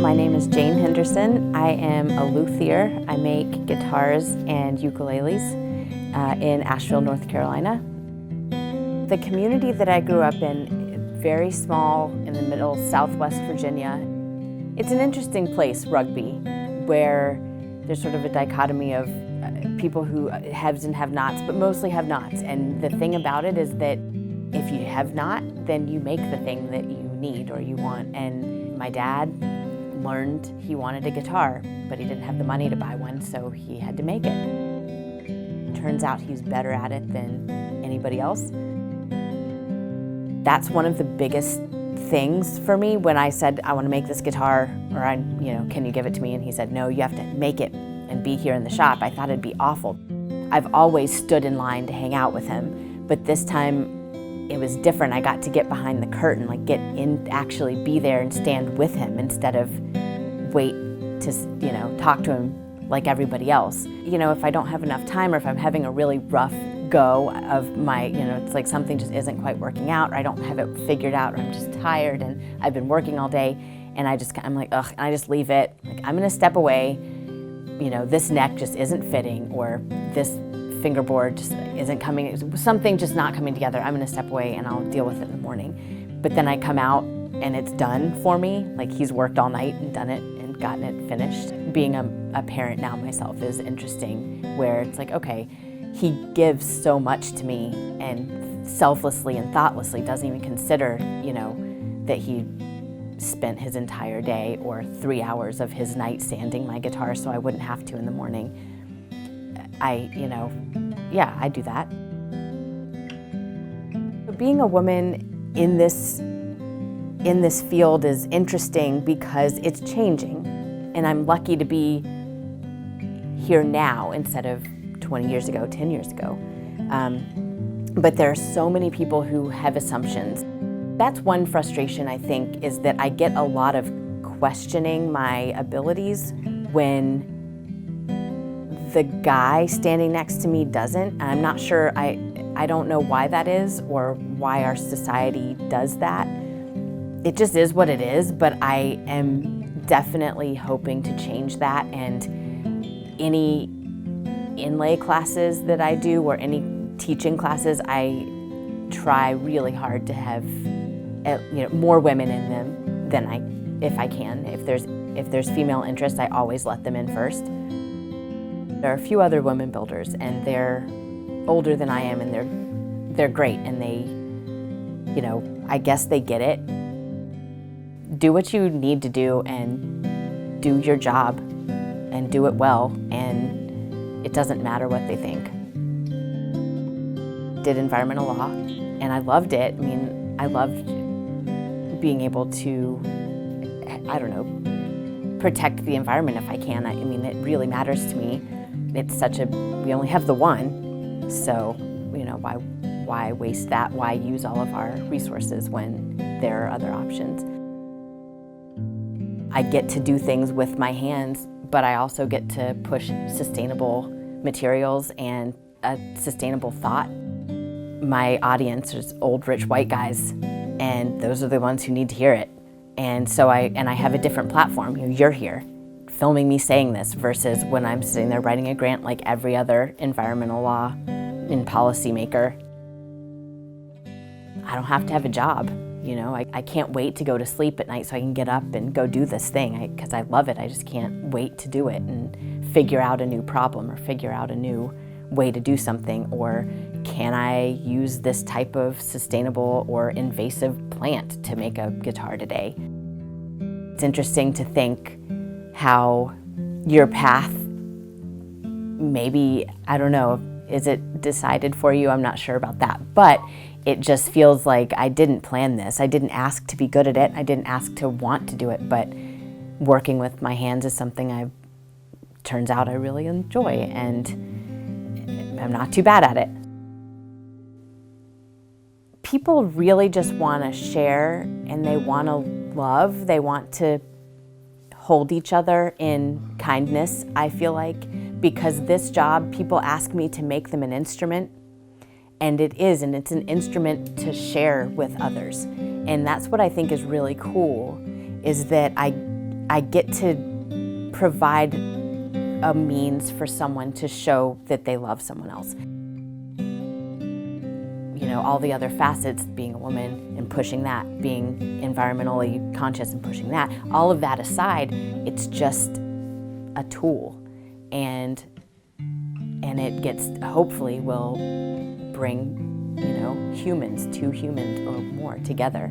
My name is Jane Henderson. I am a luthier. I make guitars and ukuleles in Asheville, North Carolina. The community that I grew up in, very small in the middle, Southwest Virginia. It's an interesting place, Rugby, where there's sort of a dichotomy of people who haves and have-nots, but mostly have-nots. And the thing about it is that if you have not, then you make the thing that you need or you want. And my dad learned he wanted a guitar, but he didn't have the money to buy one, so he had to make it. Turns out he's better at it than anybody else. That's one of the biggest things for me when I said, I want to make this guitar, or can you give it to me? And he said, no, you have to make it and be here in the shop. I thought it'd be awful. I've always stood in line to hang out with him, but this time it was different. I got to get behind the curtain, like get in, actually be there and stand with him instead of wait to, talk to him like everybody else. If I don't have enough time or if I'm having a really rough go of my, it's like something just isn't quite working out, or I don't have it figured out, or I'm just tired and I've been working all day, and I'm like, ugh, and I just leave it. Like, I'm gonna step away, this neck just isn't fitting, or this fingerboard just isn't coming, something just not coming together. I'm gonna step away and I'll deal with it in the morning. But then I come out and it's done for me. Like, he's worked all night and done it and gotten it finished. Being a parent now myself is interesting, where it's like, okay, he gives so much to me and selflessly and thoughtlessly doesn't even consider, that he spent his entire day or 3 hours of his night sanding my guitar so I wouldn't have to in the morning. I do that. Being a woman in this field is interesting because it's changing, and I'm lucky to be here now instead of 20 years ago, 10 years ago. But there are so many people who have assumptions. That's one frustration, I think, is that I get a lot of questioning my abilities when the guy standing next to me doesn't. I'm not sure, I don't know why that is or why our society does that. It just is what it is, but I am definitely hoping to change that, and any inlay classes that I do or any teaching classes, I try really hard to have more women in them than if I can. If there's female interest, I always let them in first. There are a few other women builders, and they're older than I am, and they're great, and they, I guess they get it. Do what you need to do and do your job and do it well, and it doesn't matter what they think. Did environmental law, and I loved it. I loved being able to, protect the environment if I can. It really matters to me. It's we only have the one, so, why waste that? Why use all of our resources when there are other options? I get to do things with my hands, but I also get to push sustainable materials and a sustainable thought. My audience is old, rich, white guys, and those are the ones who need to hear it. And so I have a different platform. You're here, filming me saying this, versus when I'm sitting there writing a grant like every other environmental law and policymaker. I don't have to have a job. I can't wait to go to sleep at night so I can get up and go do this thing, because I love it. I just can't wait to do it and figure out a new problem or figure out a new way to do something, or can I use this type of sustainable or invasive plant to make a guitar today? It's interesting to think how your path, maybe, I don't know, is it decided for you? I'm not sure about that, but it just feels like I didn't plan this. I didn't ask to be good at it. I didn't ask to want to do it, but working with my hands is something turns out I really enjoy, and I'm not too bad at it. People really just want to share, and they want to love. They want to hold each other in kindness, I feel like, because this job, people ask me to make them an instrument, and it's an instrument to share with others. And that's what I think is really cool, is that I I get to provide a means for someone to show that they love someone else. You know, all the other facets, being a woman and pushing that, being environmentally conscious and pushing that, all of that aside, it's just a tool. And it gets, hopefully will bring, you know, two humans or more together.